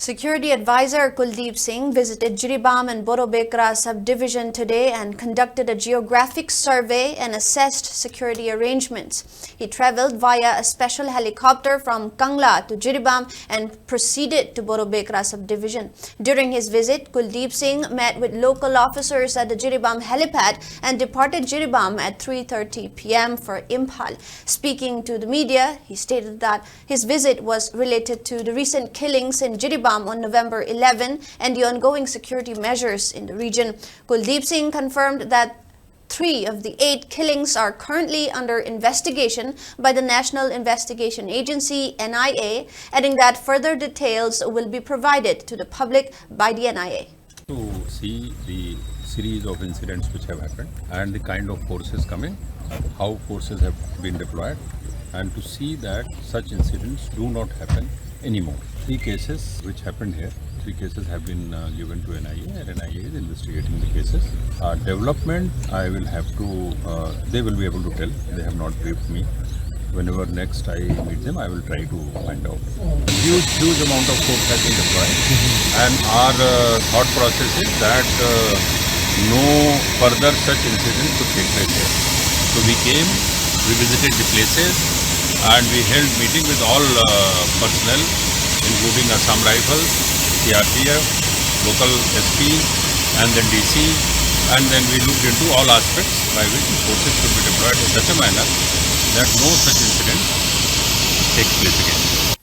Security advisor Kuldiep Singh visited Jiribam and Borobekra subdivision today and conducted a geographic survey and assessed security arrangements. He travelled via a special helicopter from Kangla to Jiribam and proceeded to Borobekra subdivision. During his visit, Kuldiep Singh met with local officers at the Jiribam helipad and departed Jiribam at 3:30 p.m. for Imphal. Speaking to the media, he stated that his visit was related to the recent killings in Jiribam on November 11 and the ongoing security measures in the region. Kuldiep Singh confirmed that 3 of the 8 killings are currently under investigation by the National Investigation Agency (NIA), adding that further details will be provided to the public by the NIA. To see the series of incidents which have happened and the kind of forces coming, how forces have been deployed, and to see that such incidents do not happen anymore. 3 cases which happened here, 3 cases have been given to NIA and NIA is investigating the cases. Development, I will have to, they will be able to tell. They have not briefed me. Whenever next I meet them, I will try to find out. Huge amount of force has been deployed, and our thought process is that no further such incidents could take place here. So we came, we visited the places, and we held meeting with all personnel, including Assam Rifles, CRPF, local SP, and then DC, and then we looked into all aspects by which forces should be deployed in such a manner that no such incident takes place again.